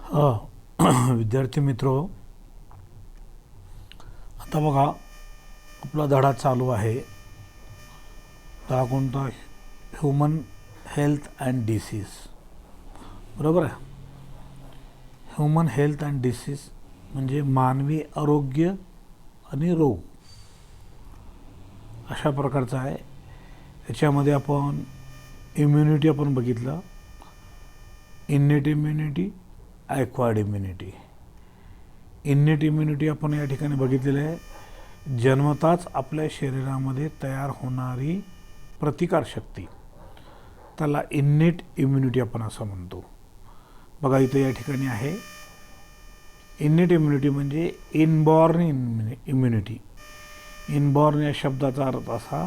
विद्यार्थी मित्रो, आता बघा आपला धडा चालू आहे. धडा कोणता? Human health and disease. बरोबर आहे. ह्युमन हेल्थ अँड डिसीज म्हणजे मानवी आरोग्य आणि रोग अशा प्रकारचा आहे. याच्यामध्ये आपण इम्युनिटी आपण बघितलं, innate immunity, acquired immunity. Innate immunity आपण या ठिकाणी बघितलेलं आहे. जन्मताच आपल्या शरीरामध्ये तयार होणारी प्रतिकारशक्ती, त्याला इन्नेट इम्युनिटी आपण असं म्हणतो. बघा इथं या ठिकाणी आहे इन्नेट इम्युनिटी म्हणजे इनबॉर्न इम्युनिटी. इनबॉर्न या शब्दाचा अर्थ असा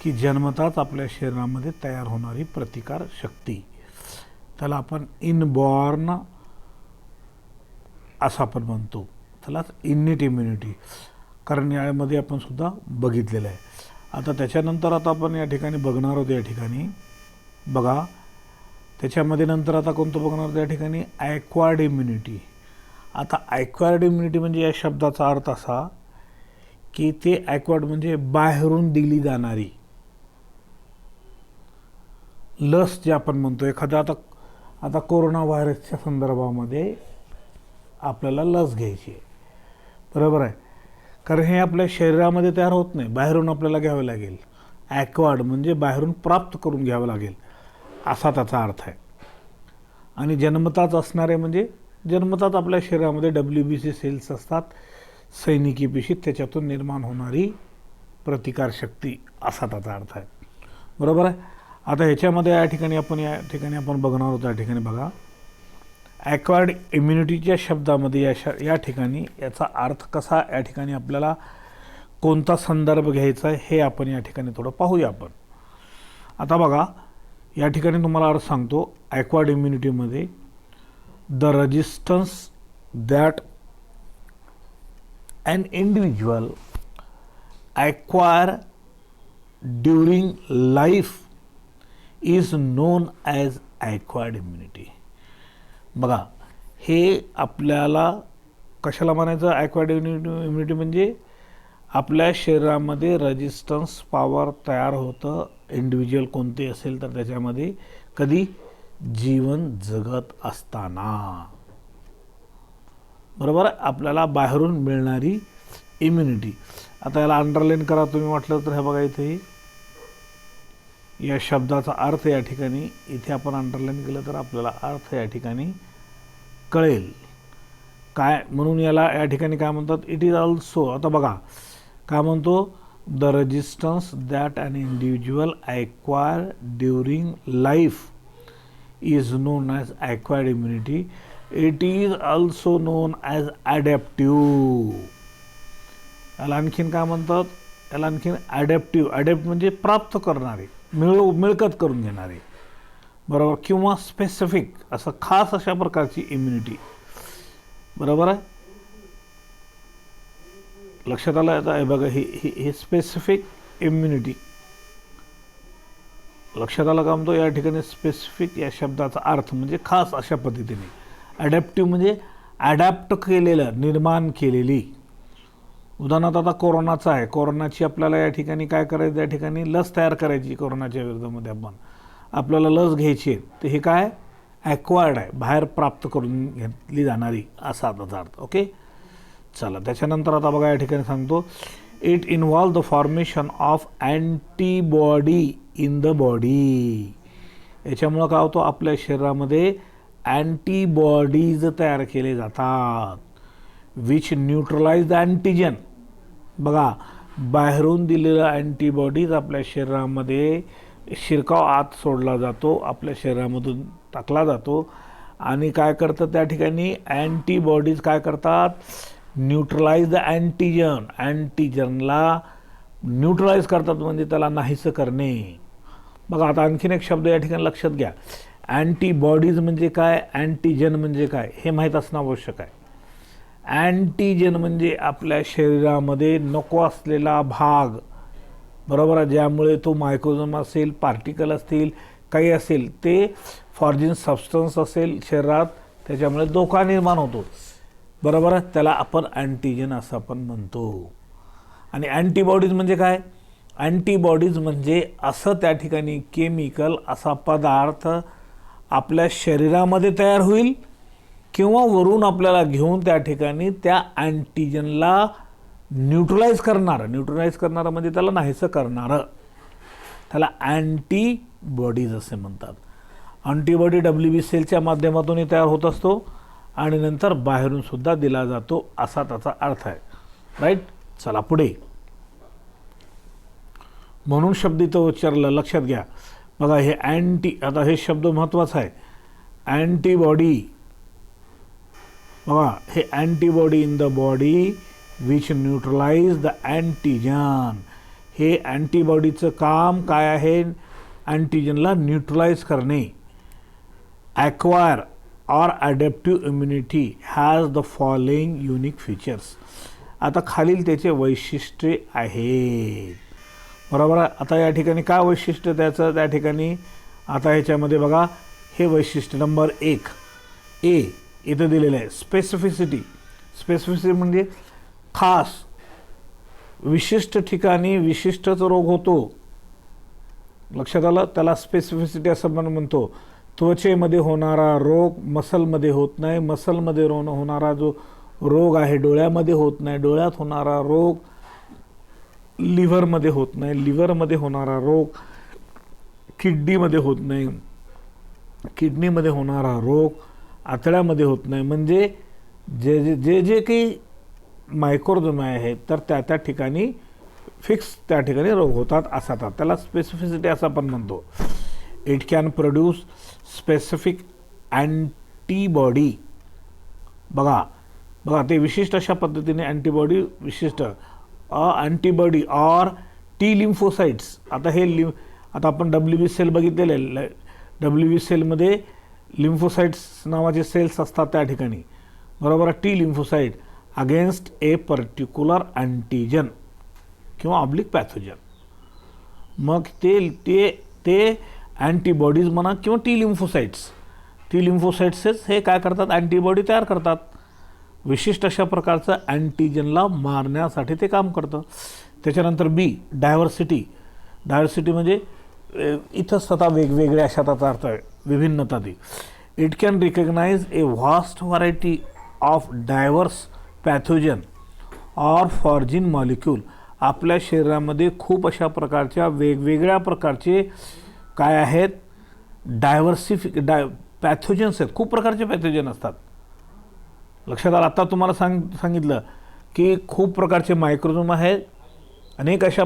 की जन्मताच आपल्या शरीरामध्ये तयार होणारी प्रतिकारशक्ती, त्याला आपण इनबॉर्न असं आपण म्हणतो. त्यालाच इन्नेट इम्युनिटी, कारण यामध्ये आपण सुद्धा बघितलेलं आहे. आता त्याच्यानंतर आता आपण या ठिकाणी बघणार आहोत. या ठिकाणी बघा त्याच्यामध्ये नंतर आता कोणतं बघणार आहोत या ठिकाणी? Acquired immunity. आता ॲक्वायर्ड इम्युनिटी म्हणजे या शब्दाचा अर्थ असा की ते ॲक्वायर्ड म्हणजे बाहेरून दिली जाणारी लस जे आपण म्हणतो. एखादा आता कोरोना व्हायरसच्या संदर्भामध्ये आपल्याला लस घ्यायची आहे, बरोबर आहे, कारण हे आपल्या शरीरामध्ये तयार होत नाही, बाहेरून आपल्याला घ्यावं लागेल. ॲक्वायर्ड म्हणजे बाहेरून प्राप्त करून घ्यावं लागेल असा त्याचा अर्थ आहे. आणि जन्मताच असणारे म्हणजे जन्मताच आपल्या शरीरामध्ये WBC सेल्स असतात, सैनिकी पेशी, त्याच्यातून निर्माण होणारी प्रतिकारशक्ती असा त्याचा अर्थ आहे, बरोबर आहे. आता ह्याच्यामध्ये या ठिकाणी आपण बघणार आहोत. या ठिकाणी बघा ॲक्वायर्ड इम्युनिटीच्या शब्दामध्ये या ठिकाणी याचा अर्थ कसा, या ठिकाणी आपल्याला कोणता संदर्भ घ्यायचा आहे हे आपण या ठिकाणी थोडं पाहूया आपण. आता बघा या ठिकाणी तुम्हाला अर्थ सांगतो. ॲक्वायर्ड इम्युनिटीमध्ये the resistance that an individual acquire during life is known as acquired immunity. बघा हे आपल्याला कशाला म्हणायचं? ॲक्वायर्ड इम्युनिटी म्हणजे आपल्या शरीरामध्ये रेजिस्टन्स पॉवर तयार होतं, इंडिव्हिज्युअल कोणते असेल तर त्याच्यामध्ये, कधी? जीवन जगत असताना, बरोबर आहे, आपल्याला बाहेरून मिळणारी इम्युनिटी. आता याला अंडरलाईन करा तुम्ही वाटलं तर. हे बघा इथे या शब्दाचा अर्थ या ठिकाणी इथे आपण अंडरलाईन केलं तर आपल्याला अर्थ या ठिकाणी कळेल काय. म्हणून याला या ठिकाणी काय म्हणतात? It is also. आता बघा काय म्हणतो? The resistance that an individual acquire during life is known as acquired immunity. It is also known as adaptive. याला आणखीन काय म्हणतात? याला आणखीन ॲडॅप्टिव्ह. ॲडॅप्ट म्हणजे प्राप्त करणारे, मिळकत करून घेणारे, बरोबर, किंवा स्पेसिफिक, असं खास अशा प्रकारची इम्युनिटी, बरोबर आहे. लक्षात आलं? आता हे बघा ही स्पेसिफिक इम्युनिटी. लक्षात आलं का म्हणतो? या ठिकाणी स्पेसिफिक या शब्दाचा अर्थ म्हणजे खास अशा पद्धतीने. ॲडॅप्टिव्ह म्हणजे ॲडॅप्ट केलेलं, निर्माण केलेली. उदाहरणार्थ आता कोरोनाचा आहे, कोरोनाची आपल्याला या ठिकाणी काय करायचं? या ठिकाणी लस तयार करायची कोरोनाच्या विरोधामध्ये. आपल्याला लस घ्यायची आहे, तर हे काय? ॲक्वायर्ड आहे, बाहेर प्राप्त करून घेतली जाणारी असा त्याचा अर्थ. ओके, चला त्याच्यानंतर आता बघा या ठिकाणी सांगतो. It involve the formation of antibody in the body. याच्यामुळं काय होतं? आपल्या शरीरामध्ये अँटीबॉडीज तयार केले जातात, विच न्यूट्रलाइज द अँटीजन. बघा बाहेरून दिलेला अँटीबॉडीज आपल्या शरीरामध्ये शिरकाव आत सोडला जातो, आपल्या शरीरामधून टाकला जातो, आणि काय करतं त्या ठिकाणी? अँटीबॉडीज काय करतात? Neutralize the antigen. अँटीजनला न्यूट्रलाइज करतात म्हणजे त्याला नाहीसं करणे. बघा आता आणखीन एक शब्द या ठिकाणी लक्षात घ्या. अँटीबॉडीज म्हणजे काय, अँटीजन म्हणजे काय हे माहीत असणं आवश्यक आहे. अँटीजन म्हणजे आपल्या शरीरामध्ये नको असलेला भाग, बरोबर आहे, ज्यामुळे तो मायक्रोजोम असेल, पार्टिकल असतील, काही असेल, ते फॉरेन सबस्टन्स असेल शरीरात, त्याच्यामुळे धोका निर्माण होतो, बरोबर आहे. त्याला आपण अँटीजन असं आपण म्हणतो. आणि अँटीबॉडीज म्हणजे काय? अँटीबॉडीज म्हणजे असं त्या ठिकाणी केमिकल, असा पदार्थ आपल्या शरीरामध्ये तयार होईल किंवा वरून आपल्याला घेऊन त्या ठिकाणी त्या अँटीजनला न्यूट्रलाइज करणारं म्हणजे त्याला नाहीसं करणारं, त्याला अँटीबॉडीज असे म्हणतात. अँटीबॉडी WB सेलच्या माध्यमातूनही तयार होत असतो आणि नंतर बाहेरून सुद्धा दिला जातो, असा त्याचा अर्थ आहे. राईट. चला पुढे. म्हणून शब्द इथं उच्चारलं, लक्षात घ्या. बघा हे आता हे शब्द महत्त्वाचा आहे. अँटीबॉडी, बघा हे antibody in the body which neutralize the antigen. हे अँटीबॉडीचं काम काय आहे? अँटीजनला न्यूट्रलाइज करणे. Acquire or adaptive immunity has the following unique features. आता खालील त्याचे वैशिष्ट्ये आहेत, बरोबर आहे. आता या ठिकाणी काय वैशिष्ट्य त्याचं, त्या ठिकाणी आता ह्याच्यामध्ये बघा हे वैशिष्ट्य नंबर 1 ए इथं दिलेलं आहे. स्पेसिफिसिटी म्हणजे खास, विशिष्ट ठिकाणी विशिष्टच रोग होतो. लक्षात आलं? त्याला स्पेसिफिसिटी असं आपण म्हणतो. त्वचेमध्ये होणारा रोग मसलमध्ये होत नाही, मसलमध्ये होणारा जो रोग आहे डोळ्यामध्ये होत नाही, डोळ्यात होणारा रोग लिव्हरमध्ये होत नाही, लिव्हरमध्ये होणारा रोग किडनीमध्ये होत नाही, किडनीमध्ये होणारा रोग आतड्यामध्ये होत नाही. म्हणजे जे काही मायक्रोजोम आहेत तर त्या ठिकाणी फिक्स त्या ठिकाणी रोग होतात असा, त्याला स्पेसिफिसिटी असं आपण म्हणतो. It can produce specific antibody. बघा ते विशिष्ट अशा पद्धतीने अँटीबॉडी, विशिष्ट अँटीबॉडी ऑर टी लिम्फोसाइट्स. आता आपण WB सेल बघितलेले, WB सेलमध्ये लिम्फोसाइट्स नावाचे सेल्स असतात त्या ठिकाणी, बरोबर. टी लिम्फोसाइट अगेन्स्ट ए पर्टिक्युलर अँटीजन किंवा ऑब्लिक पॅथोजन. मग ते अँटीबॉडीज म्हणा किंवा टी लिम्फोसाइट्सच हे काय करतात? अँटीबॉडी तयार करतात. विशिष्ट अशा प्रकारचं अँटीजनला मारण्यासाठी ते काम करतं. त्याच्यानंतर B डायव्हर्सिटी म्हणजे इथंच आता वेगवेगळ्या अशा त्याचा अर्थ आहे, विभिन्नता ती. It can recognize a vast variety of diverse pathogen or foreign molecule. आपल्या शरीरामध्ये खूप अशा प्रकारच्या वेगवेगळ्या प्रकारचे काय आहेत? पॅथोजन्स आहेत. खूप प्रकारचे पॅथोजन असतात. लक्षात आलं? आता तुम्हाला सांगितलं की खूप प्रकारचे मायक्रोजोम आहेत, अनेक अशा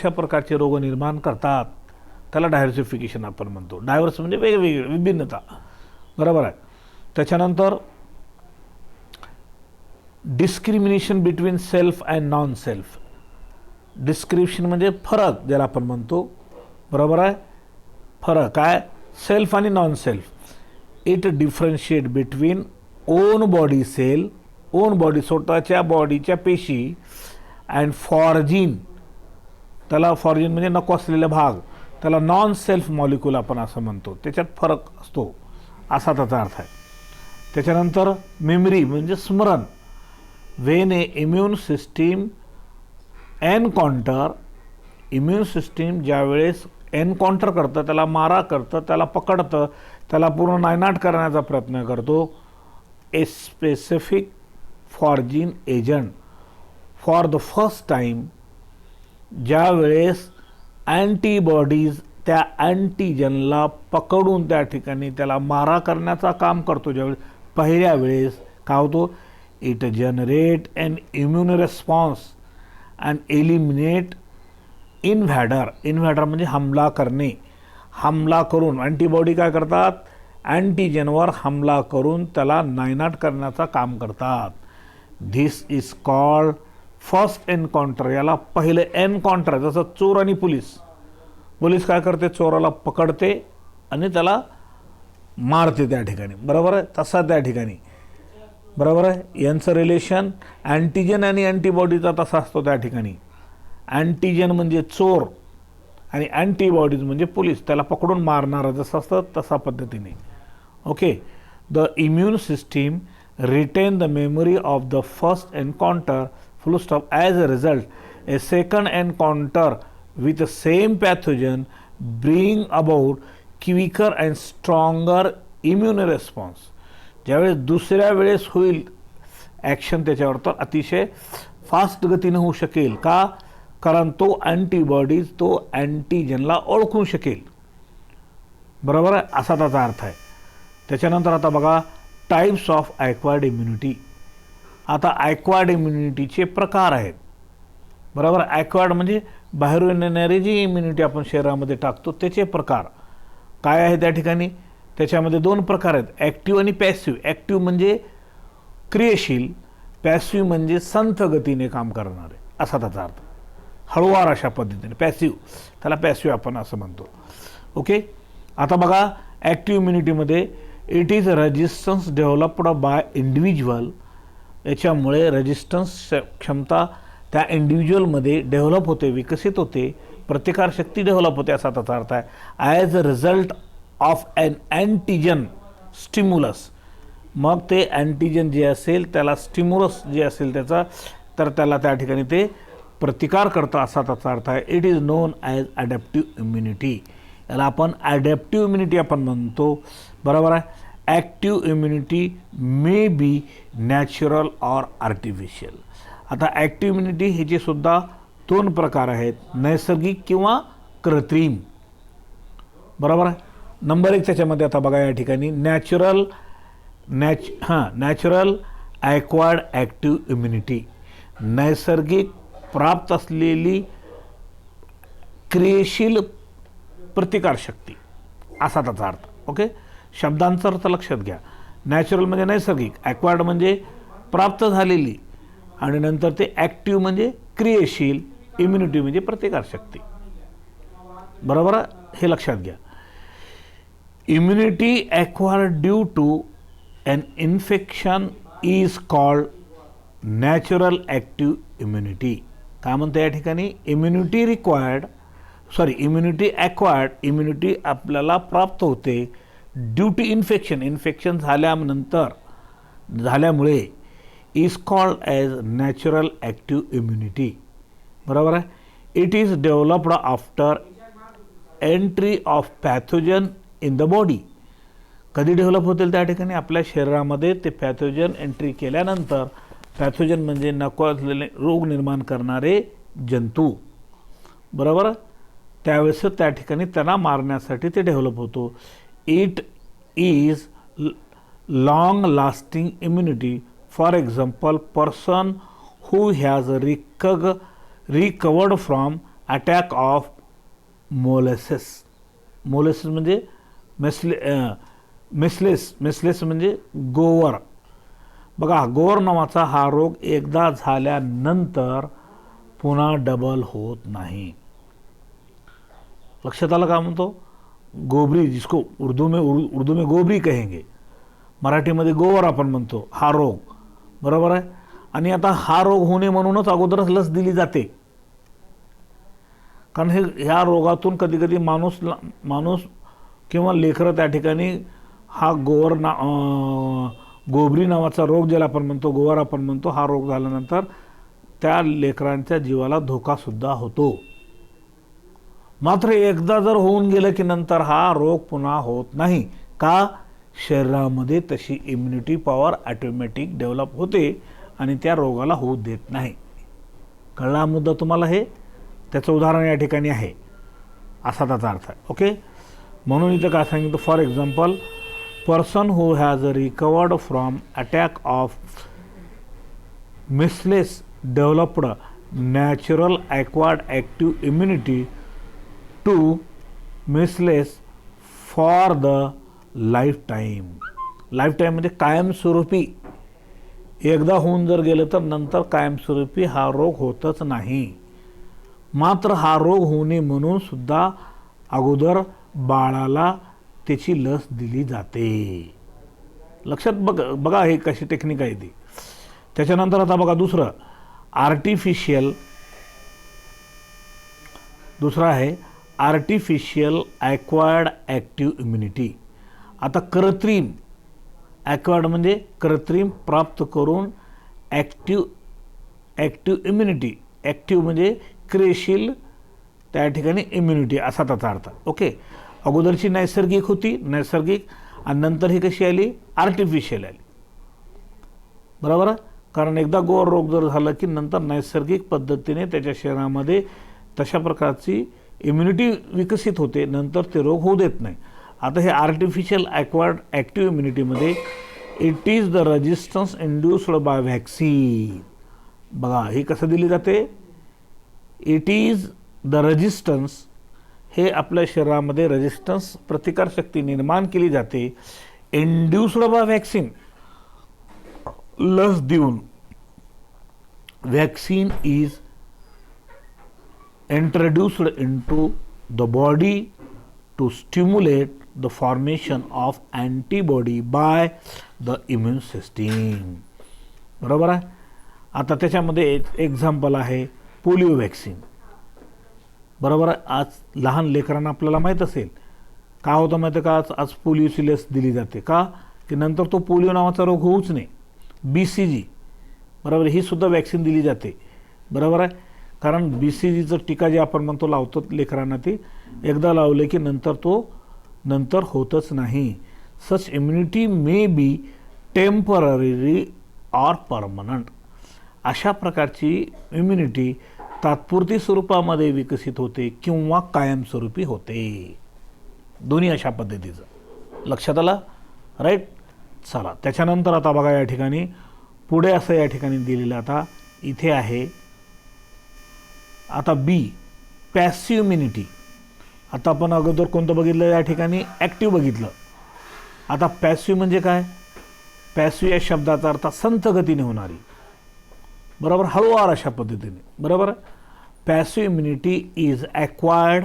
प्रकारचे रोग निर्माण करतात. त्याला डायव्हर्सिफिकेशन आपण म्हणतो. डायव्हर्स म्हणजे वेगवेगळे, विभिन्नता, बरोबर आहे. त्याच्यानंतर discrimination between self and non self. Description म्हणजे फरक, ज्याला आपण म्हणतो, बरोबर आहे. फरक काय? सेल्फ आणि non self. It differentiate between own body cell, own body स्वतःच्या बॉडीच्या पेशी, अँड फॉर्जिन, त्याला फॉर्जिन म्हणजे नको असलेला भाग, त्याला नॉन सेल्फ मॉलिक्यूल आपण असं म्हणतो. त्याच्यात फरक असतो असा त्याचा अर्थ आहे. त्याच्यानंतर मेमरी म्हणजे स्मरण. When a immune system immune system ज्यावेळेस एन्काउंटर करतं, त्याला मारा करतं, त्याला पकडतं, त्याला पूर्ण नायनाट करण्याचा प्रयत्न करतो. A specific foreign agent for the first time, ज्यावेळेस अँटीबॉडीज त्या अँटीजनला पकडून त्या ठिकाणी त्याला मारा करण्याचा काम करतो, ज्यावेळेस पहिल्या वेळेस काय होतो? It generate an immune response and eliminate invader म्हणजे हमला करणे. हमला करून अँटीबॉडी काय करतात? अँटीजनवर हमला करून त्याला नायनाट करण्याचं काम करतात. This is called first encounter. याला पहिलं एन्काउंटर, जसं चोर आणि पोलीस काय करते? चोराला पकडते आणि त्याला मारते त्या ठिकाणी, बरोबर आहे. तसा त्या ठिकाणी, बरोबर आहे. यांचं रिलेशन अँटीजन आणि अँटीबॉडीचा तसा असतो त्या ठिकाणी. अँटीजन म्हणजे चोर आणि अँटीबॉडीज म्हणजे पोलीस, त्याला पकडून मारणारा जसं असतं तसा पद्धतीने. Okay. The immune system retain the memory of the first encounter full stop. As a result a second encounter with the same pathogen bring about quicker and stronger immune response. ज्यावेळेस दुसऱ्या वेळेस होईल ॲक्शन त्याच्यावर तर अतिशय fast गतीनं होऊ शकेल. का? कारण तो अँटीबॉडीज तो अँटीजनला ओळखू शकेल. बरोबर आहे, असा त्याचा अर्थ आहे. त्याच्यानंतर आता बघा टाईप्स ऑफ ॲक्वायर्ड इम्युनिटी. आता ॲक्वायर्ड इम्युनिटीचे प्रकार आहेत. बरोबर, ॲक्वायर्ड म्हणजे बाहेरून येणारी जी इम्युनिटी आपण शरीरामध्ये टाकतो त्याचे प्रकार काय आहे त्या ठिकाणी. त्याच्यामध्ये 2 प्रकार आहेत, ॲक्टिव्ह आणि पॅसिव्ह. ॲक्टिव्ह म्हणजे क्रियाशील, पॅसिव्ह म्हणजे संथ गतीने काम करणारे, असा त्याचा अर्थ. हळूवार अशा पद्धतीने पॅसिव्ह, त्याला पॅसिव्ह आपण असं म्हणतो. ओके. आता बघा ॲक्टिव्ह इम्युनिटीमध्ये it is resistance developed by individual. याच्यामुळे रेजिस्टन्स क्षमता त्या इंडिव्हिज्युअलमध्ये डेव्हलप होते, विकसित होते, प्रतिकारशक्ती डेव्हलप होते, असा त्याचा अर्थ आहे. As a result of an antigen stimulus. मग ते अँटीजन जे असेल त्याला स्टिम्युलस जे असेल त्याचा, तर त्याला त्या ठिकाणी ते प्रतिकार करतं, असा त्याचा अर्थ आहे. It is known as adaptive immunity. याला आपण ॲडॅप्टिव्ह इम्युनिटी आपण म्हणतो. बरोबर आहे. Active immunity may B natural or artificial. आता ॲक्टिव्ह इम्युनिटी ह्याचे सुद्धा 2 प्रकार आहेत, नैसर्गिक किंवा कृत्रिम. बरोबर आहे. नंबर 1 त्याच्यामध्ये आता बघा या ठिकाणी नॅचरल ॲक्वायर्ड ॲक्टिव्ह इम्युनिटी. नैसर्गिक प्राप्त असलेली क्रियाशील प्रतिकारशक्ती, असा त्याचा अर्थ. ओके. शब्दांचा अर्थ लक्षात घ्या. नॅचरल म्हणजे नैसर्गिक, ॲक्वायर्ड म्हणजे प्राप्त झालेली, आणि नंतर ते ॲक्टिव्ह म्हणजे क्रियाशील, इम्युनिटी म्हणजे प्रतिकारशक्ती. बरोबर, हे लक्षात घ्या. Immunity acquired due to an infection is called natural active immunity. काय म्हणतं या ठिकाणी, इम्युनिटी ॲक्वायर्ड इम्युनिटी आपल्याला प्राप्त होते ड्यू टू इन्फेक्शन झाल्यामुळे is called as natural active immunity. बरोबर आहे. It is developed after entry of pathogen in the body. कधी डेव्हलप होतील त्या ठिकाणी, आपल्या शरीरामध्ये ते पॅथोजन एंट्री केल्यानंतर. पॅथोजन म्हणजे नको असलेले रोग निर्माण करणारे जंतू. बरोबर, त्यावेळेस त्या ठिकाणी त्यांना मारण्यासाठी ते डेव्हलप होतो. It is long lasting immunity. For example, person who has recovered from attack of molasses. Molasses म्हणजे मेस्लेस म्हणजे गोवर. बघा, गोवर नावाचा हा रोग एकदा झाल्यानंतर पुन्हा डबल होत नाही. लक्षात आलं का म्हणतो. गोबरी, जिसको उर्दू में गोबरी कहेंगे, मराठीमध्ये गोवर आपण म्हणतो, हा रोग. बरोबर आहे. आणि आता हा रोग होणे म्हणूनच अगोदरच लस दिली जाते, कारण ह्या रोगातून कधी कधी माणूस किंवा लेकरं त्या ठिकाणी हा गोबरी नावाचा रोग ज्याला आपण म्हणतो, गोवर आपण म्हणतो, हा रोग झाल्यानंतर त्या लेकरांच्या जीवाला धोकासुद्धा होतो. मात्र एकदा जर होऊन गेलं की नंतर हा रोग पुन्हा होत नाही. का? शरीरामध्ये तशी इम्युनिटी पॉवर ॲटोमॅटिक डेव्हलप होते आणि त्या रोगाला होऊ देत नाही. कळला मुद्दा तुम्हाला. हे त्याचं उदाहरण या ठिकाणी आहे, असा त्याचा अर्थ आहे. ओके. म्हणून इथं काय सांगितलं, for example, person who has recovered from attack of measles developed natural acquired active immunity to measles for the lifetime. Lifetime म्हणजे कायमस्वरूपी. एकदा होऊन जर गेलं तर नंतर कायमस्वरूपी हा रोग होतच नाही. मात्र हा रोग होणे म्हणून सुद्धा अगोदर बाळाला त्याची लस दिली जाते. लक्षात बघा हे कशी टेक्निक आहे ती. त्याच्यानंतर आता बघा दुसरं आहे आर्टिफिशियल ॲक्वायर्ड ॲक्टिव्ह इम्युनिटी. आता कृत्रिम ॲक्वायर्ड म्हणजे कृत्रिम प्राप्त करून, ॲक्टिव्ह इम्युनिटी, ॲक्टिव्ह म्हणजे क्रियाशील, त्या ठिकाणी इम्युनिटी असा त्याचा अर्थ. ओके, अगोदरची नैसर्गिक होती, नैसर्गिक, आणि नंतर ही कशी आली, आर्टिफिशियल आली. बरोबर आहे, कारण एकदा गोवर रोग जर झाला की नंतर नैसर्गिक पद्धतीने त्याच्या शरीरामध्ये तशा प्रकारची इम्युनिटी विकसित होते, नंतर ते रोग होऊ देत नाही. आता हे आर्टिफिशियल ॲक्वायर्ड ॲक्टिव्ह इम्युनिटीमध्ये it is the resistance induced by vaccine. बघा ही कसं दिली जाते, इट इज द रेजिस्टन्स, हे आपल्या शरीरामध्ये रेजिस्टन्स प्रतिकारशक्ती निर्माण केली जाते, इंड्युस्ड बाय व्हॅक्सिन, लस देऊन. Vaccine is introduced into the body to stimulate the formation of antibody by the immune system. बरोबर आहे. आता त्याच्यामध्ये एक एक्झाम्पल आहे पोलिओ व्हॅक्सिन. बरोबर आहे. आज लहान लेकरांना आपल्याला माहीत असेल का होतं माहिती आहे का, आज पोलिओची लस दिली जाते का, की नंतर तो पोलिओ नावाचा रोग होऊच नाही. BCG, बरोबर, ही सुद्धा वॅक्सिन दिली जाते. बरोबर आहे, कारण BCGचं टीका जे आपण म्हणतो लावतो लेकरांना, ती एकदा लावले की नंतर होतच नाही. Such immunity may be temporary or permanent. अशा प्रकारची इम्युनिटी तात्पुरती स्वरूपामध्ये विकसित होते किंवा कायमस्वरूपी होते. दोन्ही अशा पद्धतीचं लक्षात आलं, राईट. चला त्याच्यानंतर आता बघा या ठिकाणी पुढे असं या ठिकाणी दिलेलं आता इथे आहे. आता बी, पॅसिव्ह इम्युनिटी. आता आपण अगोदर कोणतं बघितलं, या ठिकाणी ॲक्टिव्ह बघितलं. आता पॅसिव्ह म्हणजे काय, पॅसिव्ह या शब्दाचा अर्थ संथ गतीने होणारी, बरोबर, हळूवार अशा पद्धतीने. बरोबर. Passive immunity is acquired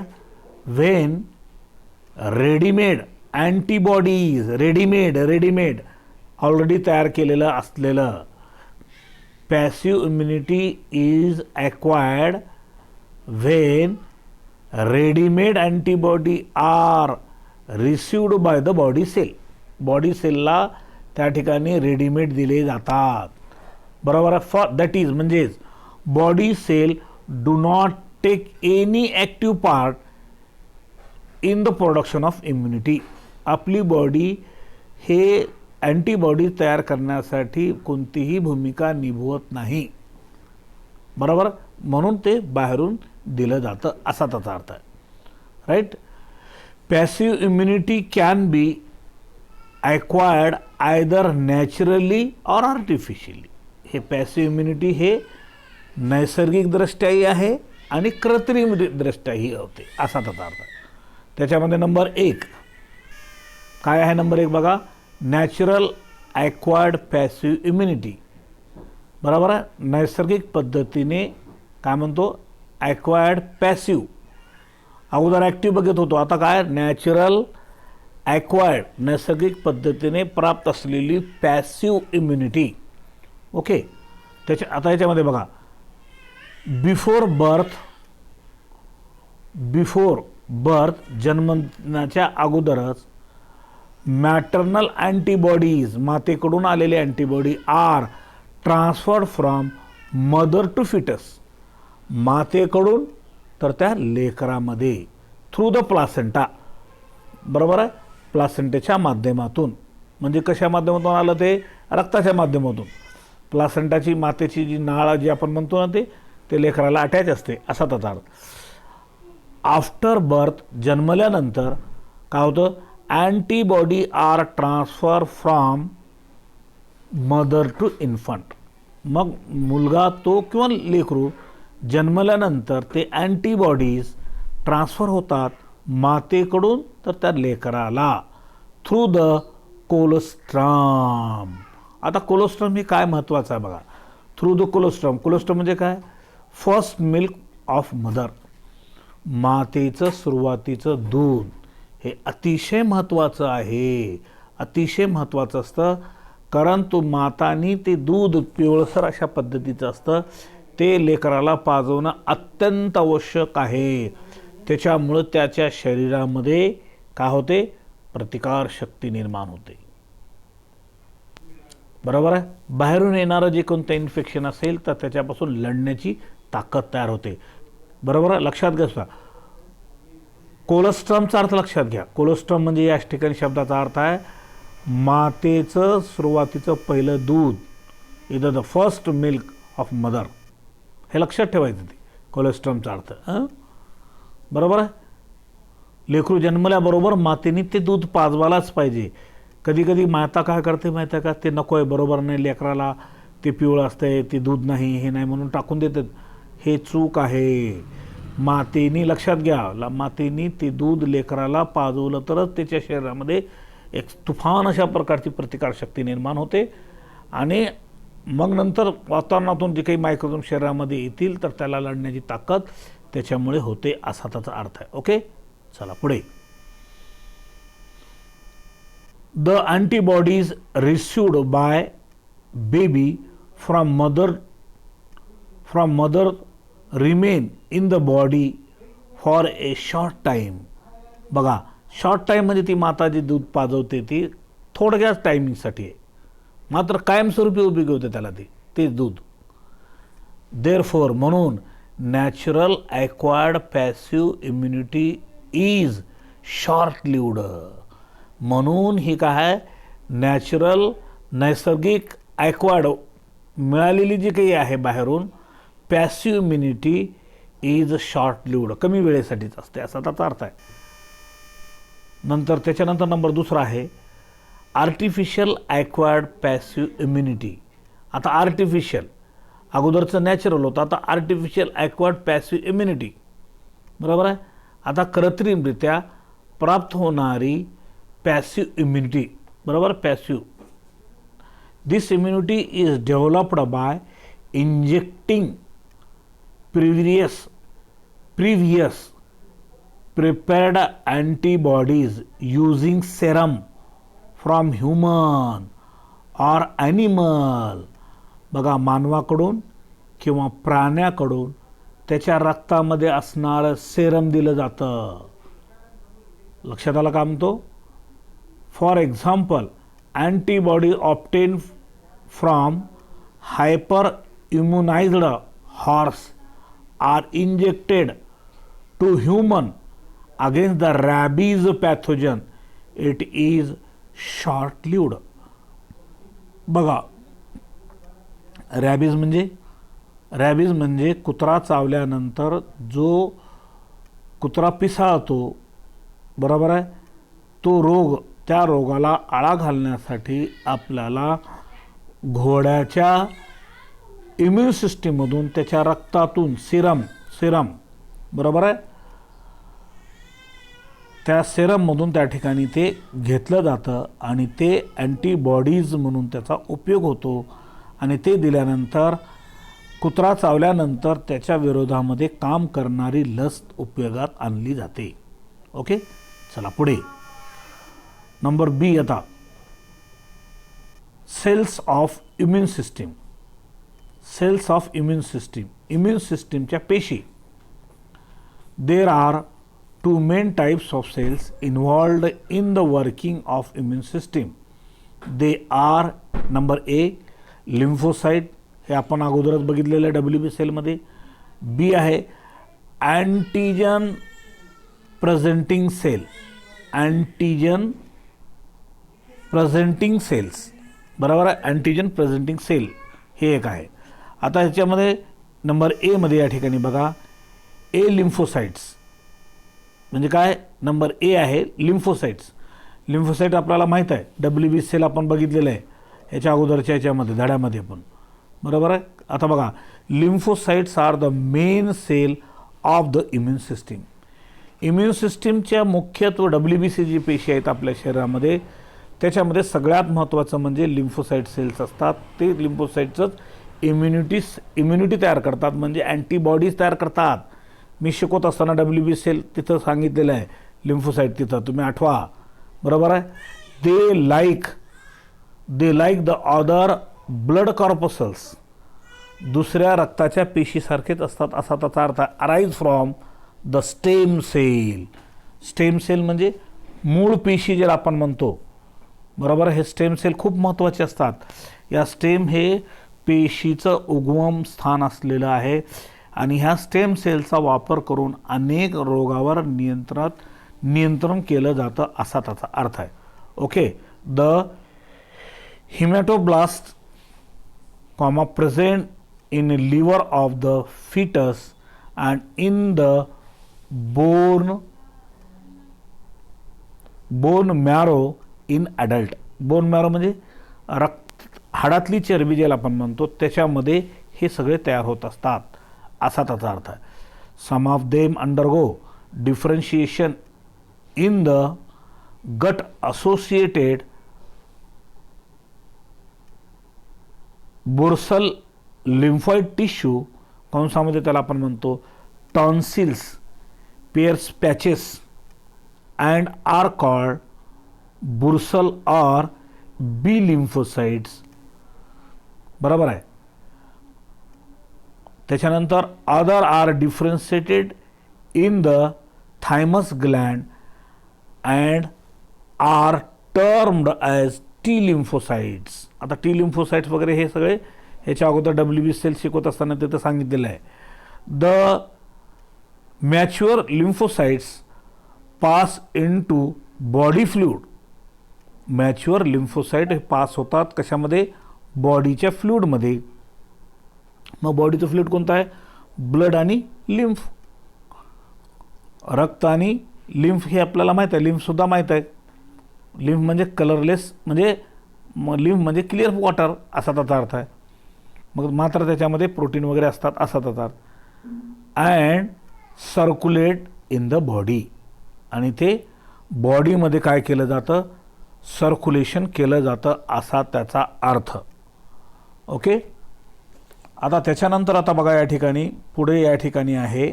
when readymade antibodies, readymade already तयार केलेलं असलेलं. Passive immunity is acquired when readymade antibody are received by the body cell. Body सेलला त्या ठिकाणी रेडीमेड दिले जातात. बरोबर आहे. फॉर दॅट इज म्हणजेच body cell do not take any active part in the production of immunity. आपली body हे अँटीबॉडी तयार करण्यासाठी कोणतीही भूमिका निभवत नाही. बरोबर, म्हणून ते बाहेरून दिलं जातं असा त्याचा अर्थ आहे. Right. Passive immunity can be acquired either naturally or artificially. हे पॅसिव्ह इम्युनिटी हे नैसर्गिकदृष्ट्याही आहे आणि कृत्रिमदृष्ट्याही होते असा त्याचा अर्थ आहे. त्याच्यामध्ये नंबर 1 काय आहे, नंबर 1 बघा, नॅचरल ॲक्वायर्ड पॅसिव्ह इम्युनिटी. बरोबर आहे. नैसर्गिक पद्धतीने काय म्हणतो, ॲक्वायर्ड पॅसिव्ह. अगोदर ॲक्टिव्ह बघत होतो, आता काय नॅचरल ॲक्वायर्ड, नैसर्गिक पद्धतीने प्राप्त असलेली पॅसिव्ह इम्युनिटी. ओके. आता याच्यामध्ये बघा, बिफोर बर्थ जन्मण्याच्या अगोदरच मॅटर्नल अँटीबॉडीज, मातेकडून आलेले antibody are transferred from mother to fetus, मातेकडून तर त्या लेकरामध्ये, थ्रू द प्लासेंटा. बरोबर आहे. प्लासेंटेच्या माध्यमातून, म्हणजे कशा माध्यमातून आलं, ते रक्ताच्या माध्यमातून. प्लासेंटाची मातेची जी नाळ जी आपण म्हणतो ना, ते लेकराला अटॅच असते असा त्याचा अर्थ. आफ्टर बर्थ, जन्मल्यानंतर काय होतं, antibody are transfer from mother to infant. मग मुलगा तो किंवा लेकरू जन्मल्यानंतर ते अँटीबॉडीज ट्रान्सफर होतात मातेकडून तर त्या लेकराला थ्रू द कोलोस्ट्रम. आता कोलोस्ट्रम हे काय महत्त्वाचं आहे बघा. थ्रू द कोलोस्ट्रम, कोलोस्ट्रम म्हणजे काय, फर्स्ट मिल्क ऑफ मदर, मातेचं सुरुवातीचं दूध. हे अतिशय महत्त्वाचं आहे, अतिशय महत्त्वाचं असतं, कारण तो मातानी ते दूध पिवळसर अशा पद्धतीचं असतं, ते लेकराला पाजवणं अत्यंत आवश्यक आहे. त्याच्यामुळं त्याच्या शरीरामध्ये काय होते, प्रतिकारशक्ती निर्माण होते. बरोबर आहे. बाहेरून येणारं जे कोणतं इन्फेक्शन असेल तर त्याच्यापासून लढण्याची ताकद तयार होते. बरोबर आहे, लक्षात घ्या. कोलोस्ट्रमचा अर्थ लक्षात घ्या. कोलोस्ट्रम म्हणजे या ठिकाणी शब्दाचा अर्थ आहे मातेचं सुरुवातीचं पहिलं दूध, इधर the first milk of mother. हे लक्षात ठेवायचं ते कोलेस्ट्रॉमचा अर्थ. बरोबर आहे. लेकरू जन्मल्याबरोबर मातेने ते दूध पाजवायलाच पाहिजे. कधी कधी माता काय करते माहिती आहे का, ते नको आहे, बरोबर नाही लेकराला, ते पिवळं असतंय, ते दूध नाही, हे नाही म्हणून टाकून देतात. हे चूक आहे. मातेनी लक्षात घ्या, मातेनी ते दूध लेकराला पाजवलं तरच त्याच्या शरीरामध्ये एक तुफान अशा प्रकारची प्रतिकारशक्ती निर्माण होते आणि मग नंतर वातावरणातून जे काही मायक्रोऑर्गॅनिझम शरीरामध्ये येतील तर त्याला लढण्याची ताकद त्याच्यामुळे होते, असा त्याचा अर्थ आहे. ओके, चला पुढे. The antibodies received by baby from mother remain in the body for a short time. बघा, शॉर्ट टाईम म्हणजे ती माता जी दूध पाजवते ती थोडक्याच टायमिंगसाठी आहे, मात्र कायमस्वरूपी उपयोगी होते त्याला ते दूध. देअरफॉर म्हणून natural acquired passive immunity is short lived. म्हणून ही काय आहे, नॅचरल नैसर्गिक ॲक्वायर्ड मिळालेली जी काही आहे बाहेरून passive immunity is short lived, कमी वेळेसाठीच असते, असा त्याचा अर्थ आहे. नंतर त्याच्यानंतर नंबर दुसरा आहे आर्टिफिशियल ॲक्वायर्ड पॅसिव्ह इम्युनिटी. आता आर्टिफिशियल, अगोदरचं नॅचरल होतं, आता आर्टिफिशियल ॲक्वायर्ड पॅसिव्ह इम्युनिटी. बरोबर आहे. आता कृत्रिमरित्या प्राप्त होणारी पॅसिव्ह इम्युनिटी. बरोबर, passive. This immunity is developed by injecting previous prepared antibodies using serum from human or animal. बघा, मानवाकडून किंवा प्राण्याकडून त्याच्या रक्तामध्ये असणारं सेरम दिलं जातं. लक्षात आलं का म्हणतो. For example, antibody obtained from hyper immunized horse are injected to human against the rabies pathogen. It is short lived. बघा, रॅबीज म्हणजे कुत्रा चावल्यानंतर जो कुत्रा पिसाळतो, बरोबर आहे, तो रोग, त्या रोगाला आळा घालण्यासाठी आपल्याला घोड्याच्या इम्युन सिस्टीममधून त्याच्या रक्तातून सिरम बरोबर आहे, त्या सिरममधून त्या ठिकाणी ते घेतलं जातं आणि ते अँटीबॉडीज म्हणून त्याचा उपयोग होतो आणि ते दिल्यानंतर कुत्रा चावल्यानंतर त्याच्या विरोधामध्ये काम करणारी लस उपयोगात आणली जाते. ओके, चला पुढे. Number B. आता cells of immune system. Cells of immune system, immune सिस्टीमच्या पेशी. There are two main types of cells involved in the working of immune system. They are number A lymphocyte, हे आपण अगोदरच बघितलेलं WB सेलमध्ये. B आहे antigen presenting cell, antigen presenting cells. बरोबर आहे, अँटीजन प्रेझेंटिंग सेल हे एक आहे. आता ह्याच्यामध्ये नंबर ए मध्ये या ठिकाणी बघा, ए लिम्फोसाइट्स म्हणजे काय, नंबर ए आहे लिम्फोसाइट्स. लिम्फोसाइट आपल्याला माहीत आहे, WB सेल आपण बघितलेलं आहे ह्याच्या अगोदरच्या ह्याच्यामध्ये धड्यामध्ये पण. बरोबर आहे. आता बघा, lymphocytes are the main cell of the immune system. Immune सिस्टीमच्या मुख्यत्व WBC जी पेशी आहेत आपल्या शरीरामध्ये, त्याच्यामध्ये सगळ्यात महत्त्वाचं म्हणजे लिम्फोसाइट सेल्स असतात. ते लिम्फोसाइट्सच इम्युनिटी तयार करतात, म्हणजे अँटीबॉडीज तयार करतात. मी शिकवत असताना WB सेल तिथं सांगितलेलं आहे, लिम्फोसाइट तिथं तुम्ही आठवा. बरोबर आहे. They like the other blood corpuscles, दुसऱ्या रक्ताच्या पेशीसारखेच असतात असा त्याचा अर्थ आहे. Arise from the stem cell. Stem cell म्हणजे मूळ पेशी ज्याला आपण म्हणतो, बरोबर. हे स्टेम सेल खूप महत्त्वाचे असतात. या स्टेम हे पेशीचं उगम स्थान असलेलं आहे आणि ह्या स्टेम सेलचा वापर करून अनेक रोगावर नियंत्रण केलं जातं असा त्याचा अर्थ आहे. Okay. The hematoblast present in liver of the fetus and in the bone marrow in adult. Bone marrow म्हणजे हाडातली चरबी ज्याला आपण म्हणतो त्याच्यामध्ये हे सगळे तयार होत असतात असा त्याचा अर्थ आहे. Some of them undergo differentiation in the gut associated bursal lymphoid tissue, कंसामध्ये त्याला आपण म्हणतो tonsils, Peyer's patches and are called bursal or B lymphocytes. बरोबर आहे. त्याच्यानंतर other are differentiated in the thymus gland and are termed as T lymphocytes. आता T lymphocytes वगैरे हे सगळे ह्याच्या अगोदर WBC सेल शिकवत असताना तिथं सांगितलेलं आहे. The mature lymphocytes pass in to body fluid. Mature lymphocyte हे पास होतात कशामध्ये? बॉडीच्या फ्लूइडमध्ये. मग बॉडीचं फ्लूइड कोणतं आहे? ब्लड आणि लिम्फ. रक्त आणि लिम्फ हे आपल्याला माहीत आहे. लिम्फसुद्धा माहीत आहे. लिम्फ म्हणजे कलरलेस, म्हणजे लिम्फ म्हणजे क्लिअर वॉटर असा त्याचा अर्थ आहे. मग मात्र त्याच्यामध्ये प्रोटीन वगैरे असतात असा त्याचा अर्थ. And circulate in the body. आणि ते बॉडीमध्ये काय केलं जातं? सर्क्युलेशन केलं जातं असा त्याचा अर्थ. ओके. आता त्याच्यानंतर आता बघा या ठिकाणी पुढे या ठिकाणी आहे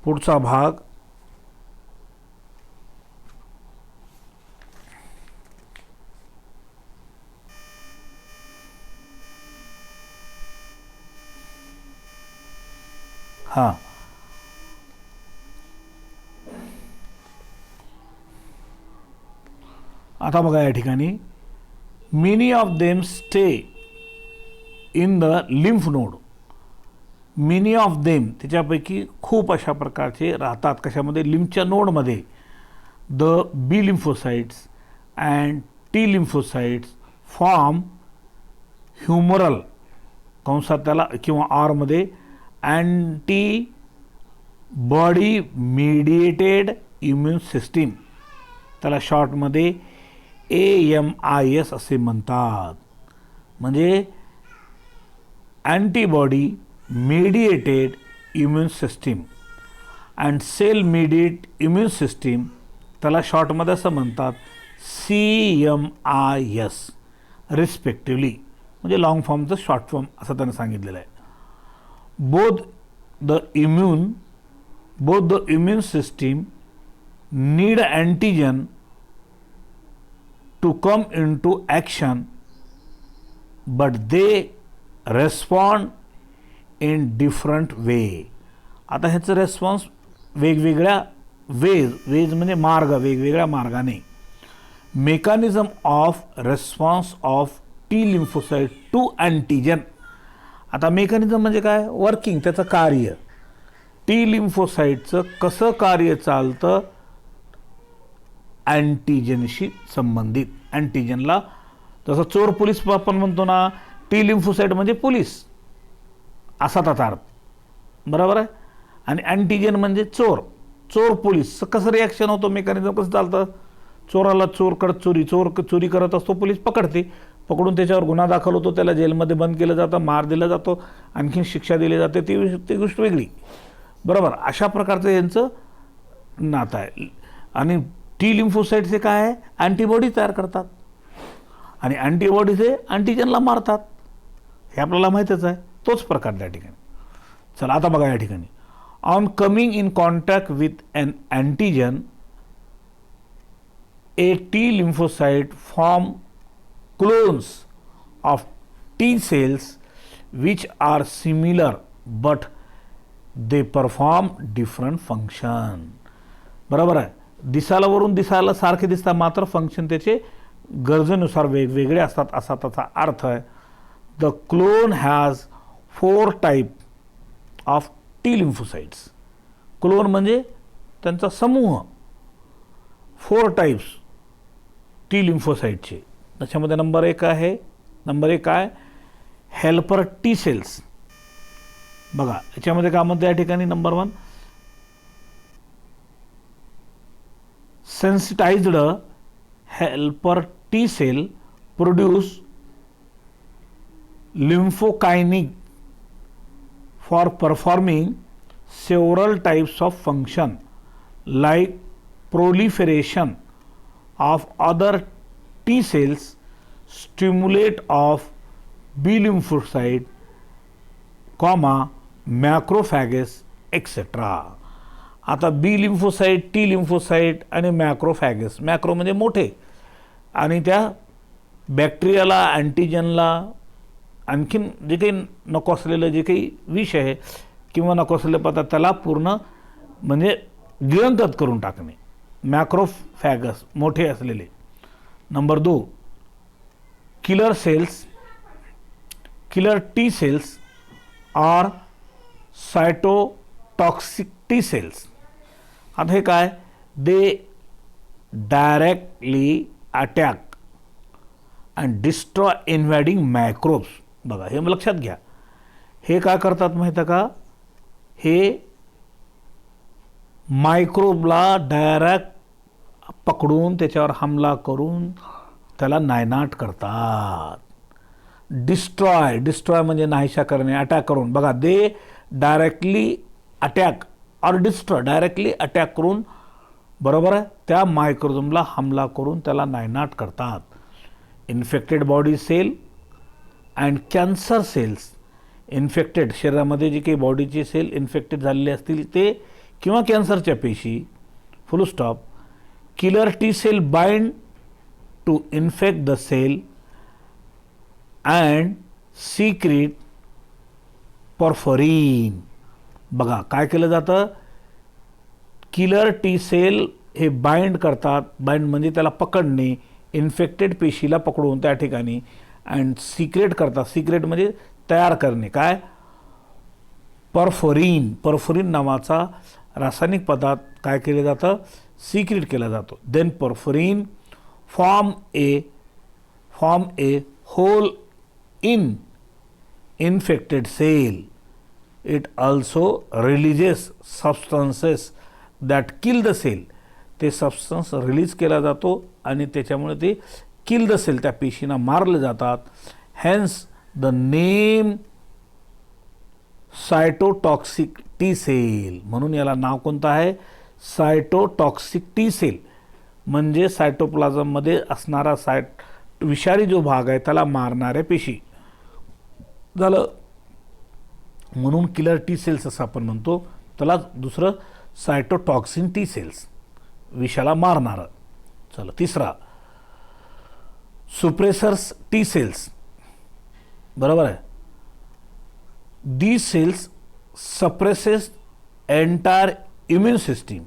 पुढचा भाग. हां, आता बघा या ठिकाणी many of them stay in the lymph node. Many of them त्याच्यापैकी खूप अशा प्रकारचे राहतात कशामध्ये? लिम्फच्या नोडमध्ये. The B lymphocytes and T lymphocytes form humoral, कंसात त्याला किंवा आरमध्ये antibody mediated immune system, त्याला शॉर्टमध्ये AMIS असे म्हणतात. म्हणजे antibody mediated immune system and cell mediate immune system, त्याला शॉर्टमध्ये असं म्हणतात CMIS रिस्पेक्टिव्हली. म्हणजे लॉंग फॉर्मचं शॉर्ट फॉर्म असं त्यानं सांगितलेलं आहे. Both the immune system need antigen to come into action, but they respond in different way. आता ह्याचं रेस्पॉन्स वेगवेगळ्या वेज म्हणजे मार्ग, वेगवेगळ्या मार्गाने. Mechanism of response of T lymphocyte to antigen. आता मेकॅनिझम म्हणजे काय? वर्किंग, त्याचं कार्य. टी लिम्फोसाइटचं कसं कार्य चालतं? अँटीजनशी संबंधित. अँटीजनला जसं चोर पोलीस आपण म्हणतो ना, टी लिम्फोसाइट म्हणजे पोलीस असा त्याचा अर्थ. बरोबर आहे. आणि अँटीजन म्हणजे चोर पोलीस. कसं रिॲक्शन होतं? मेकॅनिझम कसं चालतं? चोराला चोर चोरी करत असतो, पोलीस पकडून त्याच्यावर गुन्हा दाखल होतो, त्याला जेलमध्ये बंद केलं जातं, मार दिला जातो, आणखीन शिक्षा दिली जाते, ती गोष्ट वेगळी. बरोबर. अशा प्रकारचं यांचं नातं आहे. आणि टी लिम्फोसाइट्स हे काय आहे? अँटीबॉडी तयार करतात आणि अँटीबॉडीज हे अँटीजनला मारतात. हे आपल्याला माहीतच आहे. तोच प्रकार त्या ठिकाणी. चला आता बघा या ठिकाणी. On coming in contact with an antigen a T lymphocyte form clones of T cells which are similar but they perform different function. बरोबर आहे. दिसायला सारखे दिसतात, मात्र फंक्शन त्याचे गरजेनुसार वेगवेगळे असतात असा त्याचा अर्थ आहे. The clone has 4 type of T lymphocytes. Clone म्हणजे त्यांचा समूह, 4 टाईप्स टी लिम्फोसाइटचे. त्याच्यामध्ये नंबर एक आहे हेल्पर टी सेल्स. बघा याच्यामध्ये काय म्हणते या ठिकाणी, number 1 sensitized helper T cell produce lymphokinetic for performing several types of function like proliferation of other T cells, stimulate of B lymphocyte, macrophages etc. आता बी लिम्फोसाइट, टी लिम्फोसाइट आणि मॅक्रोफॅगस. Macro म्हणजे मोठे, आणि त्या बॅक्टेरियाला, अँटीजनला, आणखीन जे काही नको असलेलं जे काही विष आहे किंवा नको असलेले पदार्थ त्याला पूर्ण म्हणजे गिळंकृत करून टाकणे. मॅक्रोफॅगस मोठे असलेले. Number 2 killer cells, killer T cells are cytotoxic T cells. आता हे काय, they directly attack and destroy invading microbes. बघा हे लक्षात घ्या, हे काय करतात माहिती आहे का, हे मायक्रोबला डायरेक्ट पकडून त्याच्यावर हमला करून त्याला नायनाट करतात. डिस्ट्रॉय म्हणजे नाहीशा करणे, अटॅक करून. बघा दे डायरेक्टली अटॅक और डिस्ट्रॉय, डायरेक्टली अटॅक करून, बरोबर आहे, त्या मायक्रोजमला हमला करून त्याला नायनाट करतात. Infected body cell and cancer cells. Infected शरीरामध्ये जी काही बॉडीचे सेल इन्फेक्टेड झालेले असतील ते, किंवा कॅन्सरच्या पेशी, full stop. Killer T cell bind to infect the cell and secrete perforin. बघा काय केलं जातं, किलर टी सेल हे बाइंड करतात. बाइंड म्हणजे त्याला पकडणे, इन्फेक्टेड पेशीला पकडून त्या ठिकाणी, अँड सिक्रेट करतात. सिक्रेट म्हणजे तयार करणे. काय, परफोरिन. परफोरिन नावाचा रासायनिक पदार्थ काय केलं जातं, सिक्रेट केला जातो. Then perforin form a hole in infected cell. It also releases substances that kill the cell. ते सबस्टन्स रिलीज केला जातो आणि त्याच्यामुळे ते किल द सेल, त्या पेशींना मारले जातात. Hence the name cytotoxic T cell. म्हणून याला नाव कोणतं आहे, सायटोटॉक्सिक टी सेल. म्हणजे सायटोप्लाझममध्ये असणारा विषारी जो भाग आहे त्याला मारणाऱ्या पेशी झालं. म्हणून किलर टी सेल्स असं आपण म्हणतो. त्याला दुसरं सायटोटॉक्सिन टी सेल्स, विषाला मारणारं. चला तिसरा सुप्रेसर्स टी सेल्स. बरोबर आहे. The cells suppresses entire immune system.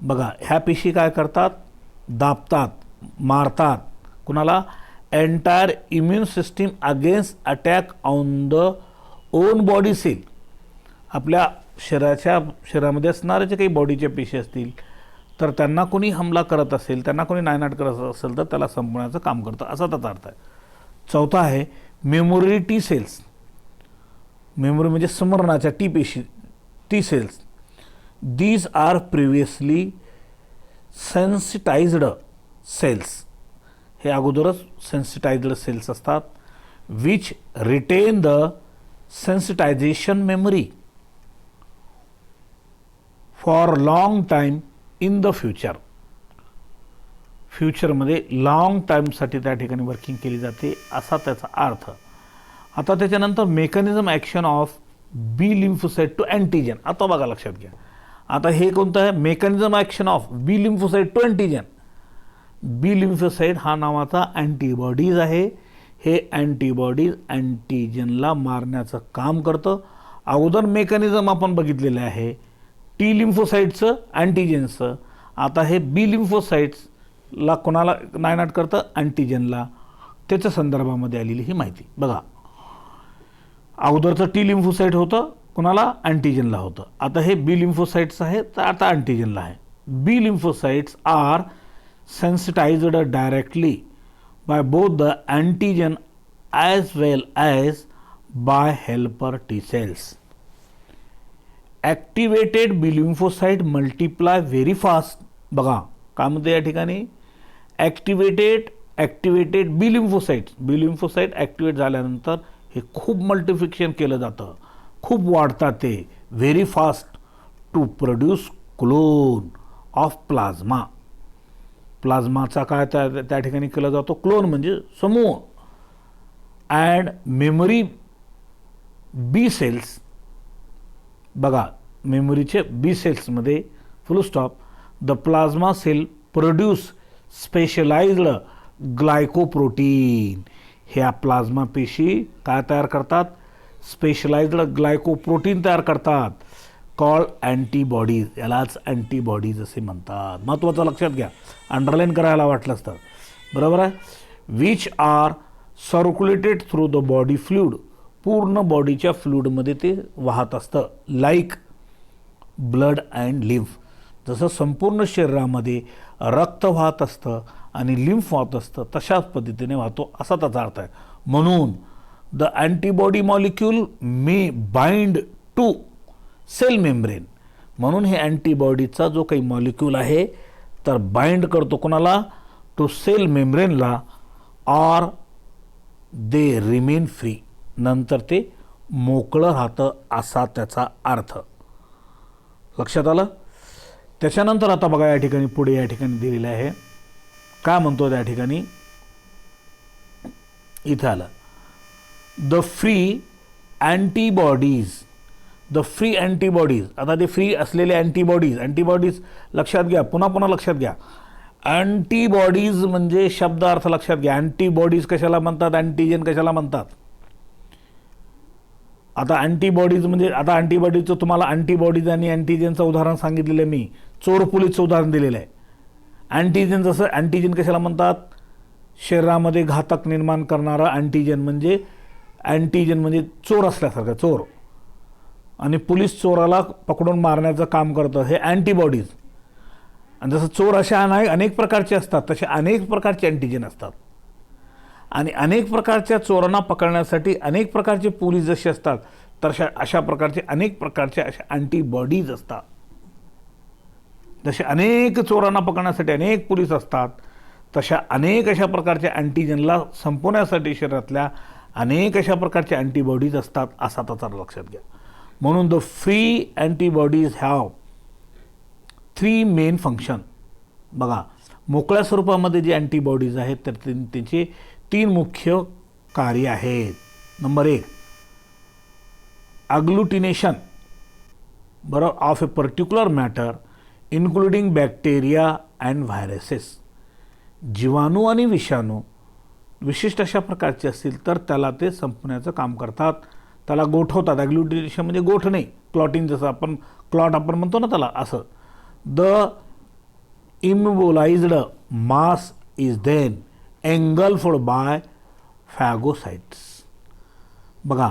बघा ह्या पेशी काय करतात, दाबतात, मारतात. कुणाला, entire immune system against attack on the own body cell. आपल्या शरीरामध्ये असणारे जे काही बॉडीच्या पेशी असतील तर त्यांना कोणी हमला करत असेल, त्यांना कोणी नायनाट करत असेल तर त्याला संपवण्याचं काम करतं, असा त्याचा अर्थ आहे. चौथा आहे मेमोरी टी सेल्स. मेमोरी म्हणजे स्मरणाच्या पेशी, T cells. These are previously sensitized cells. हे अगोदरच सेन्सिटाइज्ड सेल्स असतात. Which retain the sensitization memory for long time in the future. फ्युचरमध्ये लॉंग टाईमसाठी त्या ठिकाणी वर्किंग केली जाते, असा त्याचा अर्थ. आता त्याच्यानंतर mechanism action of B lymphocyte to antigen. आता बघा लक्षात घ्या, आता हे कोणतं आहे, mechanism action of B lymphocyte to antigen. B lymphocyte हा नावाचा अँटीबॉडीज आहे. हे अँटीबॉडीज अँटीजनला मारण्याचं काम करतं. अगोदर मेकॅनिझम आपण बघितलेलं आहे टी लिम्फोसाइटचं, अँटीजनचं. आता हे बी लिम्फोसाइट्स ला कोणाला नायनाट करतं? अँटीजनला. त्याच्या संदर्भामध्ये आलेली ही माहिती बघा. अगोदरचं टी लिम्फोसाइट होतं कोणाला? अँटीजनला होतं. आता हे बी लिम्फोसाइट्स आहे, तर आता अँटीजनला आहे. B lymphocytes are sensitized directly by both the antigen as well as by helper T cells. Activated B lymphocyte multiply very fast. बघा काय म्हणते या ठिकाणी? ॲक्टिवेटेड बी लिम्फोसाइट ॲक्टिवेट झाल्यानंतर हे खूप मल्टिफिकेशन केलं जातं, खूप वाढतात ते very fast to produce clone of plasma. प्लाझ्माचा काय त्या ठिकाणी केला जातो? क्लोन म्हणजे समूह. अँड मेमरी बी सेल्स, बघा मेमरीचे बी सेल्समध्ये full stop the plasma cell produce specialized glycoprotein. ह्या प्लाझ्मा पेशी काय तयार करतात? स्पेशलाइज्ड ग्लायकोप्रोटीन तयार करतात, कॉल्ड अँटीबॉडीज. यालाच अँटीबॉडीज असे म्हणतात. महत्त्वाचं लक्षात घ्या, अंडरलाईन करायला वाटलंच तर. बरोबर आहे. Which are circulated through the body fluid. पूर्ण बॉडीच्या फ्लुइडमध्ये ते वाहत असतं, लाईक ब्लड अँड लिम्फ. जसं संपूर्ण शरीरामध्ये रक्त वाहत असतं आणि लिम्फ वाहत असतं, तशाच पद्धतीने वाहतो असा त्याचा अर्थ आहे. म्हणून the antibody molecule may bind to cell membrane. म्हणून हे अँटीबॉडीचा जो काही मॉलिक्यूल आहे तर बाइंड करतो कोणाला? टू सेल मेम्ब्रेनला. Or they remain free. नंतर ते मोकळं राहतं असा त्याचा अर्थ. लक्षात आलं? त्याच्यानंतर आता बघा या ठिकाणी पुढे या ठिकाणी दिलेलं आहे. काय म्हणतो त्या ठिकाणी? इथं आलं the free antibodies. The free antibodies. आता ते फ्री असलेले अँटीबॉडीज लक्षात घ्या, पुन्हा लक्षात घ्या. अँटीबॉडीज म्हणजे शब्द अर्थ लक्षात घ्या. अँटीबॉडीज कशाला म्हणतात? अँटीजन कशाला म्हणतात? आता अँटीबॉडीज म्हणजे आता अँटीबॉडीजचं तुम्हाला अँटीबॉडीज आणि अँटीजनचं उदाहरण सांगितलेलं आहे मी. चोर पोलीसचं उदाहरण दिलेलं आहे. अँटीजन जसं अँटीजन कशाला म्हणतात? शरीरामध्ये घातक निर्माण करणारा अँटीजन म्हणजे चोर असल्यासारखं चोर. आणि पोलीस चोराला पकडून मारण्याचं काम करतं, हे अँटीबॉडीज. आणि जसं चोर अशा अनेक प्रकारचे असतात, तसे अनेक प्रकारचे अँटीजन असतात. आणि अनेक प्रकारच्या चोरांना पकडण्यासाठी अनेक प्रकारचे पोलीस जसे असतात, तर अशा प्रकारचे अनेक प्रकारचे अशा अँटीबॉडीज असतात. जसे अनेक चोरांना पकडण्यासाठी अनेक पोलीस असतात, तशा अनेक अशा प्रकारच्या अँटीजनला संपवण्यासाठी शरीरातल्या अनेक अशा प्रकारचे अँटीबॉडीज असतात असा त्याचा लक्षात घ्या. म्हणून the free antibodies have 3 main function. बघा मोकळ्या स्वरूपामध्ये जे अँटीबॉडीज आहेत तर त्यांचे 3 मुख्य कार्य आहेत. नंबर 1 अग्लुटिनेशन बरोबर of A particular matter including bacteria and viruses. जीवाणू आणि विषाणू विशिष्ट अशा प्रकारचे असतील तर त्याला ते संपवण्याचं काम करतात, त्याला गोठवतात. अग्लुटिनेशन म्हणजे गोठणे, क्लॉटिंग, जसं आपण क्लॉट आपण म्हणतो ना त्याला, असं. The immobilized mass is then engulfed by phagocytes. बघा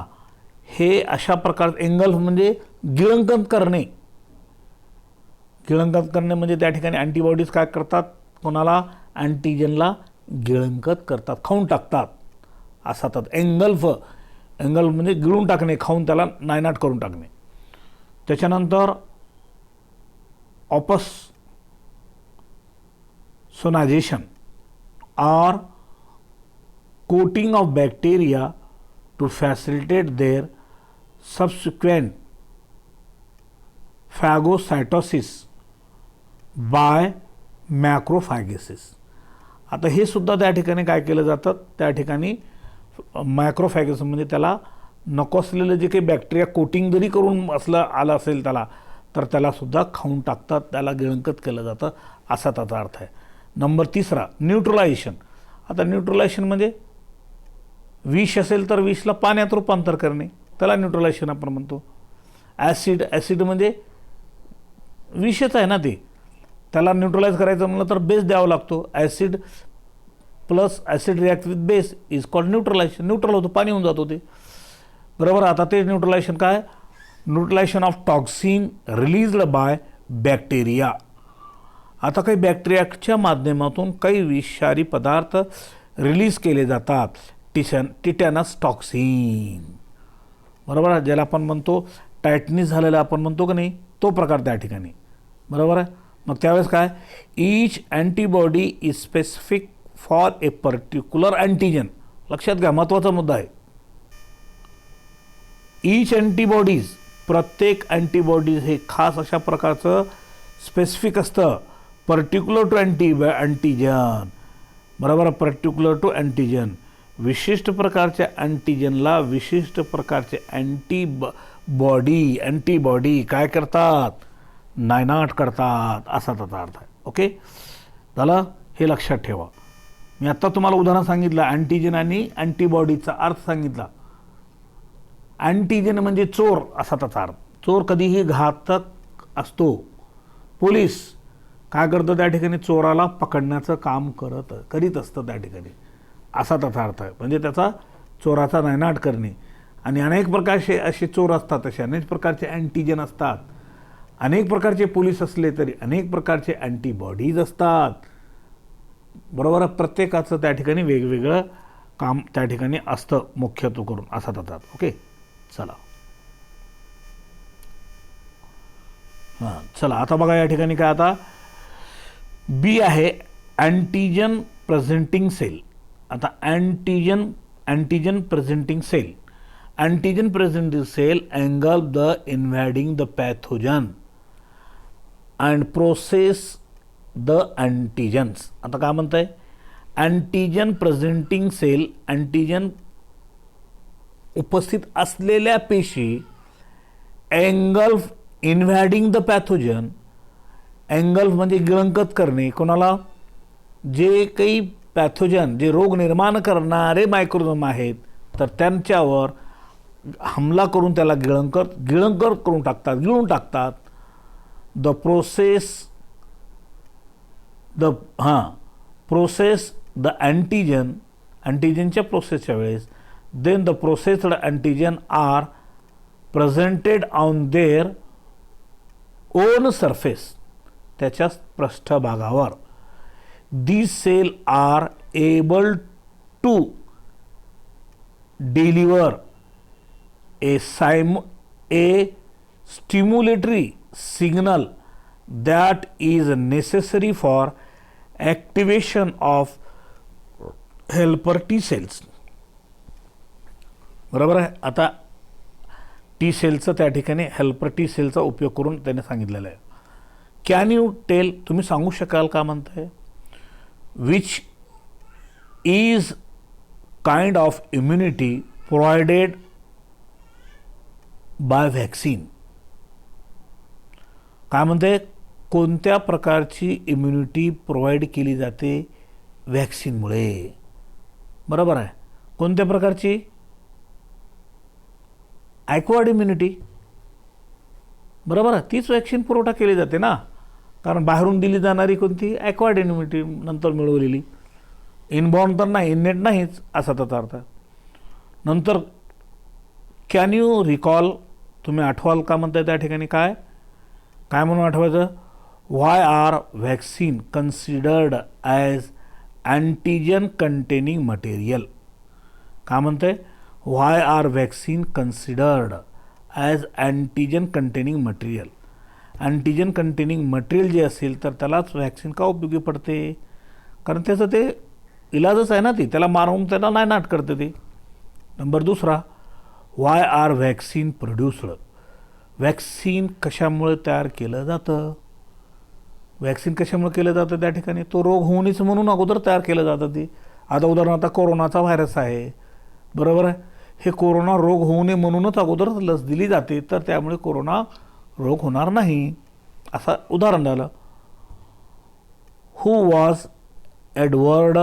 हे अशा प्रकार एंगल्फ म्हणजे गिळंकन करणे. गिळंकन करणे म्हणजे त्या ठिकाणी अँटीबॉडीज काय करतात? कोणाला? अँटीजनला गिळंकत करतात, खाऊन टाकतात असा तर एंगल्फ म्हणजे गिळून टाकणे, खाऊन त्याला नायनाट करून टाकणे. त्याच्यानंतर ऑपसोनायझेशन or coating of bacteria to facilitate their subsequent phagocytosis by macrophages. आता हे सुद्धा त्या ठिकाणी काय केलं जातं? त्या ठिकाणी मॅक्रोफॅगस म्हणजे त्याला नको असलेलं जे काही बॅक्टेरिया कोटिंग जरी करून आलं असेल त्याला, तर त्याला सुद्धा खाऊन टाकतात, त्याला गिळंकत केलं जातं असा त्याचा अर्थ आहे. Number 3 neutralisation. आता न्यूट्रलायझेशन म्हणजे विष असेल तर विषला पाण्यात रूपांतर करणे, त्याला न्यूट्रलायझेशन आपण म्हणतो. ॲसिड म्हणजे विषच आहे ना ते, त्याला न्यूट्रलाइज करायचं म्हणलं तर बेस द्यावा लागतो. Acid plus acid react with base is called neutralisation. Neutral होतं, पाणी होऊन जातो ते, बरोबर. आता ते न्यूट्रलायझेशन काय, neutralisation of toxin released by bacteria. आता काही बॅक्टेरियाच्या माध्यमातून काही विषारी पदार्थ रिलीज केले जातात, टिटॅनस टॉक्सिन, बरोबर आहे. ज्याला आपण म्हणतो टायटनीस झालेला आपण म्हणतो का नाही, तो प्रकार त्या ठिकाणी, बरोबर आहे. मग त्यावेळेस काय, each antibody is specific for a particular antigen. लक्षात घ्या, महत्त्वाचा मुद्दा आहे. ईच अँटीबॉडीज, प्रत्येक अँटीबॉडीज हे खास अशा प्रकारचं स्पेसिफिक असतं, पर्टिक्युलर टू अँटीजन, बरोबर. पर्टिक्युलर टू अँटीजन, विशिष्ट प्रकारच्या अँटीजनला विशिष्ट प्रकारचे अँटीबॉडी काय करतात, नायनाट करतात, असा त्याचा अर्थ आहे. ओके झालं, हे लक्षात ठेवा. मी आत्ता तुम्हाला उदाहरण सांगितलं, अँटीजन आणि अँटीबॉडीचा अर्थ सांगितला. अँटीजन म्हणजे चोर, असा त्याचा अर्थ. चोर कधीही घातक असतो. पोलीस काय करतं त्या ठिकाणी, चोराला पकडण्याचं काम करीत असतं त्या ठिकाणी, असा त्याचा अर्थ आहे. म्हणजे त्याचा चोराचा नायनाट करणे. आणि अनेक प्रकारचे असे चोर असतात, असे अनेक प्रकारचे अँटीजन असतात. अनेक प्रकारचे पोलीस असले तरी अनेक प्रकारचे अँटीबॉडीज असतात, बरोबर. प्रत्येकाचं त्या ठिकाणी वेगवेगळं काम त्या ठिकाणी असतं मुख्यत्व करून, असा त्याचा. ओके चला हां, चला आता बघा या ठिकाणी काय, आता बी आहे अँटीजन प्रेझेंटिंग सेल. आता antigen presenting cell, antigen presenting cell engulf the invading the pathogen and process the antigens. आता काय म्हणताय, अँटीजन प्रेझेंटिंग सेल, अँटीजन उपस्थित असलेल्या पेशी, एंगल्फ इन्व्हॅडिंग द पॅथोजन. एंगल्फ म्हणजे गिळंकत करणे, कोणाला, जे काही पॅथोजन, जे रोग निर्माण करणारे मायक्रोजोम आहेत, तर त्यांच्यावर हमला करून त्याला गिळंकर करून टाकतात, गिळून टाकतात. द प्रोसेस द अँटीजन, अँटीजनच्या प्रोसेसच्या वेळेस, then the processed antigen are presented on their own surface, त्याच्या पृष्ठभागावर. these cells are able to deliver a stimulatory signal that is necessary for activation of helper T cells. बरोबर आहे. आता T सेलचं त्या ठिकाणी हेल्पर टी सेलचा उपयोग करून त्याने सांगितलेलं आहे. कॅन यू टेल, तुम्ही सांगू शकाल का म्हणताय, which is kind of immunity provided by vaccine. काय म्हणते, कोणत्या प्रकारची इम्युनिटी प्रोव्हाइड केली जाते व्हॅक्सिनमुळे, बरोबर आहे. कोणत्या प्रकारची, ॲक्वायर्ड इम्युनिटी, बरोबर आहे. तीच वॅक्सिन पुरवठा केली जाते ना, कारण बाहेरून दिली जाणारी कोणती, ॲक्वायर्ड इम्युनिटी नंतर मिळवलेली, इनबॉर्न तर नाही, इननेट नाहीच, असा त्याचा अर्थ. नंतर कॅन यू रिकॉल, तुम्ही आठवाल का म्हणताय त्या ठिकाणी, काय काय म्हणून आठवायचं, why are vaccine considered as antigen containing material. काय म्हणते, why are vaccine considered as antigen containing material. Antigen containing material जे असेल तर त्यालाच व्हॅक्सिन का उपयोगी पडते, कारण त्याचं ते इलाजच आहे ना, ती त्याला मारून त्याला नायनाट करते ते. नंबर दुसरा, व्हाय आर व्हॅक्सिन प्रोड्युस्ड. व्हॅक्सिन कशामुळे तयार केलं जातं, व्हॅक्सिन कशामुळे केलं जातं त्या ठिकाणी, तो रोग होऊ नयेच म्हणून अगोदर तयार केलं जातं ते. आता उदाहरणार्थ कोरोनाचा व्हायरस आहे, बरोबर आहे, हे कोरोना रोग होऊ नये म्हणूनच अगोदर लस दिली जाते, तर त्यामुळे कोरोना रोग होणार नाही, असं उदाहरण झालं. Who was Edward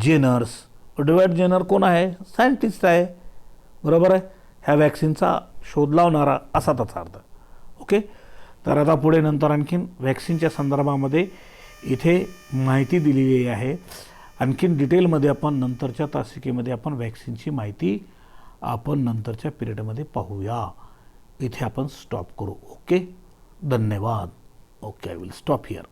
Jenners. Edward Jenner कोण आहे, सायंटिस्ट आहे, बरोबर आहे, ह्या वॅक्सिनचा शोध लावणारा, असा त्याचा अर्थ. ओके तर आता पुढे नंतर आणखीन व्हॅक्सिनच्या संदर्भामध्ये इथे माहिती दिलेली आहे. आणखीन डिटेलमध्ये आपण नंतरच्या तासिकेमध्ये आपण व्हॅक्सिनची माहिती आपण नंतरच्या पिरियडमध्ये पाहूया. इथे आपण स्टॉप करू. ओके, धन्यवाद. Okay, I will stop here.